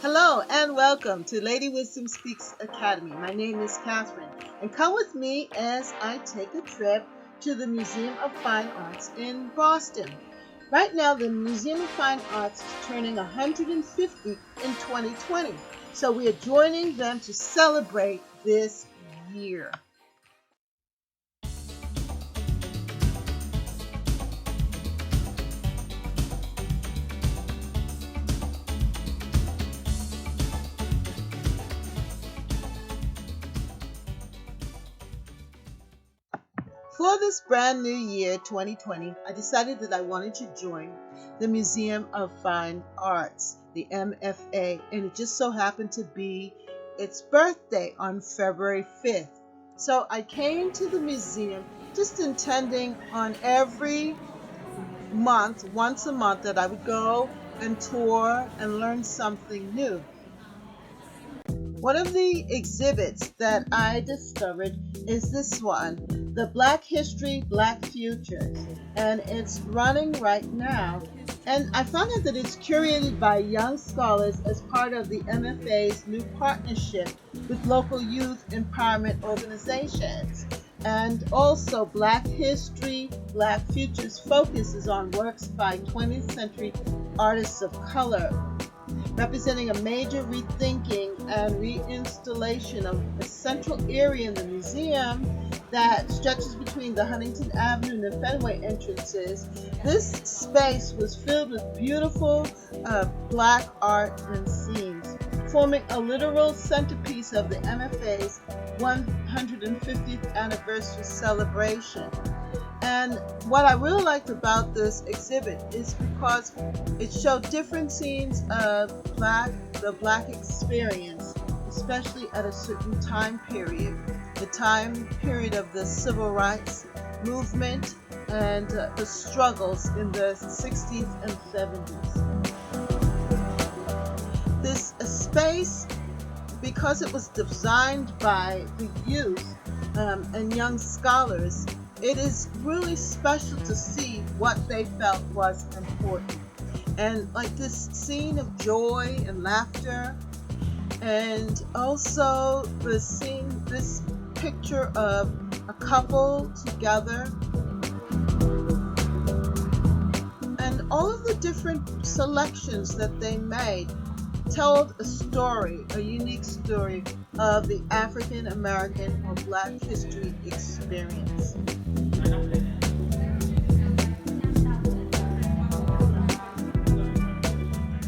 Hello and welcome to Lady Wisdom Speaks Academy. My name is Catherine, and come with me as I take a trip to the Museum of Fine Arts in Boston. Right now, the Museum of Fine Arts is turning 150 in 2020, so we are joining them to celebrate this year. For this brand new year, 2020, I decided that I wanted to join the Museum of Fine Arts, the MFA, and it just so happened to be its birthday on February 5th. So I came to the museum just intending on every month, once a month, that I would go and tour and learn something new. One of the exhibits that I discovered is this one, the Black History, Black Futures, and it's running right now. And I found out that it's curated by young scholars as part of the MFA's new partnership with local youth empowerment organizations. And also, Black History, Black Futures focuses on works by 20th century artists of color, representing a major rethinking and reinstallation of a central area in the museum that stretches between the Huntington Avenue and the Fenway entrances. This space was filled with beautiful black art and scenes, forming a literal centerpiece of the MFA's 150th anniversary celebration. And what I really liked about this exhibit is because it showed different scenes of the Black experience, especially at a certain time period, the time period of the Civil Rights Movement and the struggles in the 60s and 70s. This space, because it was designed by the youth and young scholars, it is really special to see what they felt was important. And like this scene of joy and laughter, and also this picture of a couple together, and all of the different selections that they made told a story, a unique story of the African American or Black history experience.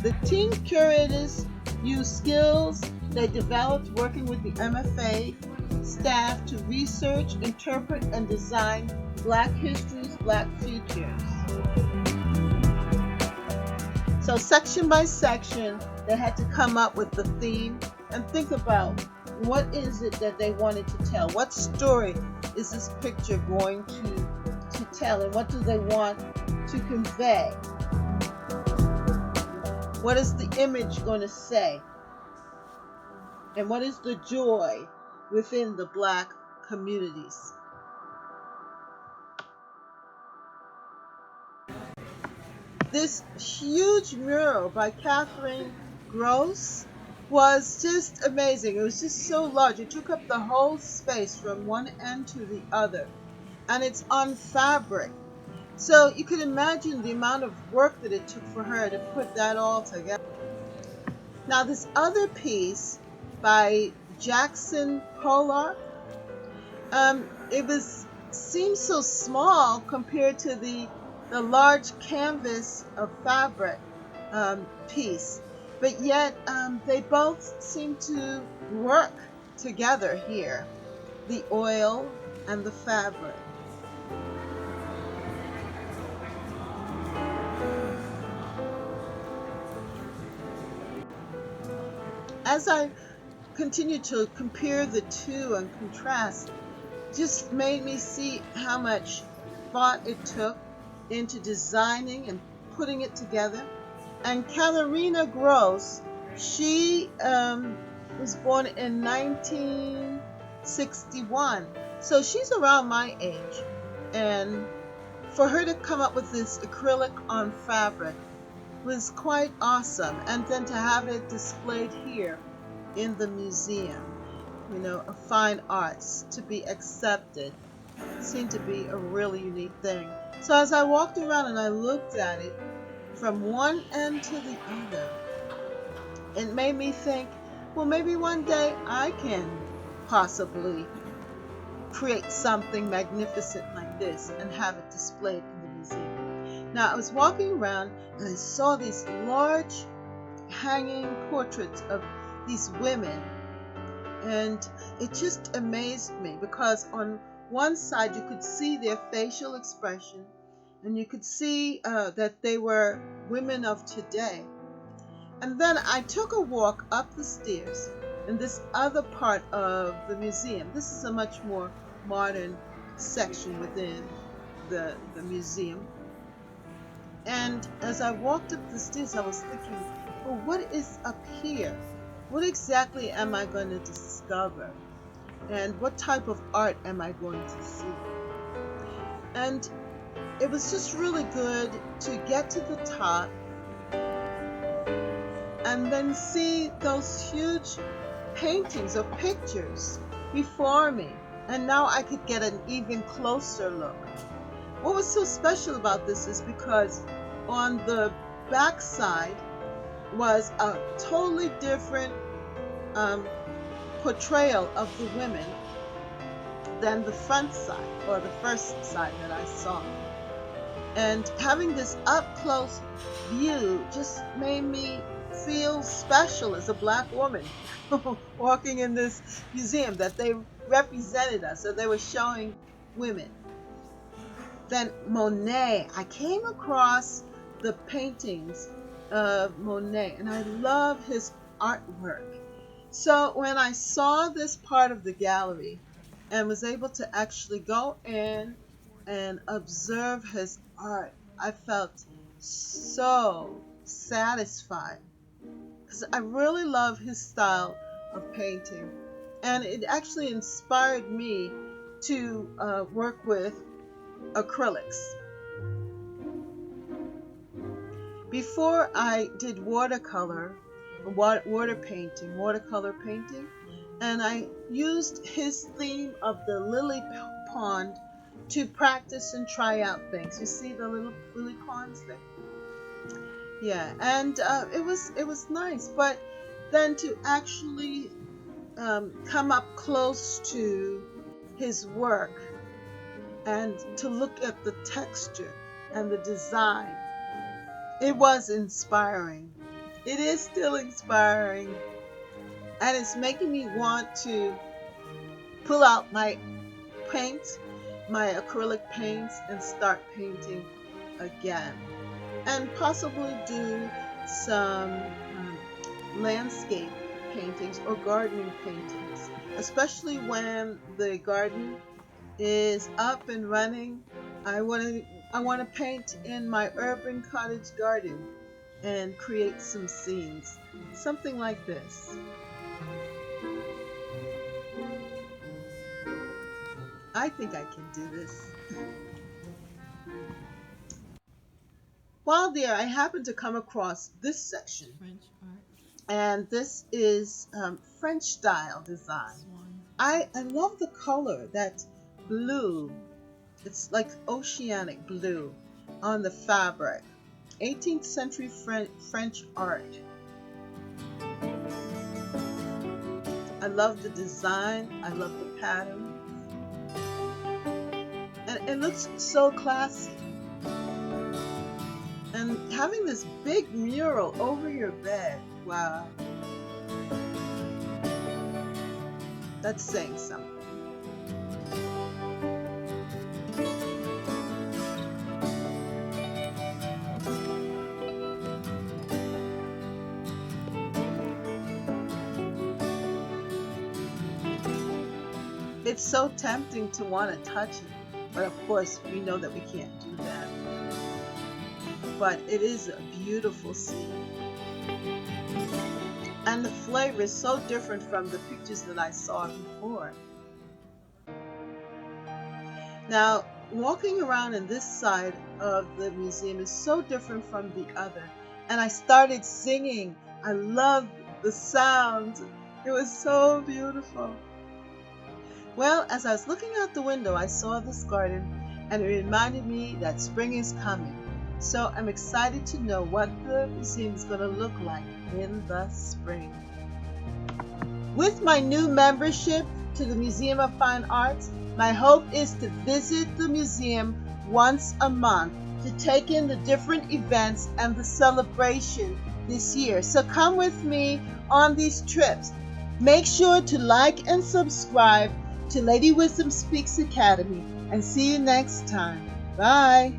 The team curators used skills they developed working with the MFA staff to research, interpret, and design Black histories, Black futures. So section by section, they had to come up with the theme and think about what is it that they wanted to tell. What story is this picture going to tell, and what do they want to convey? What is the image going to say? And what is the joy within the Black communities? This huge mural by Catherine Gross was just amazing. It was just so large. It took up the whole space from one end to the other. And it's on fabric. So you can imagine the amount of work that it took for her to put that all together. Now this other piece by Jackson Pollock, seemed so small compared to the large canvas of fabric piece, but yet they both seem to work together here, the oil and the fabric. As I continue to compare the two and contrast, just made me see how much thought it took into designing and putting it together. And Katharina Gross, she was born in 1961, so she's around my age. And for her to come up with this acrylic on fabric was quite awesome. And then to have it displayed here in the museum, of fine arts, to be accepted, seemed to be a really unique thing. So as I walked around and I looked at it from one end to the other, it made me think, well, maybe one day I can possibly create something magnificent like this and have it displayed in the museum. Now, I was walking around and I saw these large hanging portraits of these women, and it just amazed me because on one side you could see their facial expression and you could see that they were women of today. And then I took a walk up the stairs in this other part of the museum. This is a much more modern section within the museum. And as I walked up the stairs, I was thinking, well, what is up here? What exactly am I going to discover? And what type of art am I going to see? And it was just really good to get to the top and then see those huge paintings or pictures before me. And now I could get an even closer look. What was so special about this is because on the back side was a totally different portrayal of the women than the front side or the first side that I saw. And having this up close view just made me feel special as a Black woman walking in this museum, that they represented us, so they were showing women. Then Monet, I came across the paintings of Monet, and I love his artwork. So when I saw this part of the gallery and was able to actually go in and observe his art, I felt so satisfied because I really love his style of painting, and it actually inspired me to work with acrylics. Before I did watercolor painting, and I used his theme of the lily pond to practice and try out things. You see the little lily ponds there? Yeah, and it was nice, but then to actually come up close to his work and to look at the texture and the design, it was inspiring. It is still inspiring, and it's making me want to pull out my paints, my acrylic paints, and start painting again, and possibly do some landscape paintings or gardening paintings, especially when the garden is up and running. I want to paint in my urban cottage garden and create some scenes, something like this. I think I can do this. While there, I happened to come across this section, French art. and this is French style design. I love the color, that blue. It's like oceanic blue on the fabric. 18th century French art. I love the design. I love the pattern. And it looks so classy. And having this big mural over your bed, wow. That's saying something. It's so tempting to want to touch it, but of course we know that we can't do that. But it is a beautiful scene. And the flavor is so different from the pictures that I saw before. Now, walking around in this side of the museum is so different from the other. and I started singing. I loved the sound. It was so beautiful. Well, as I was looking out the window, I saw this garden and it reminded me that spring is coming. So I'm excited to know what the museum is going to look like in the spring. With my new membership to the Museum of Fine Arts, my hope is to visit the museum once a month to take in the different events and the celebration this year. So come with me on these trips. Make sure to like and subscribe to Lady Wisdom Speaks Academy, and see you next time. Bye.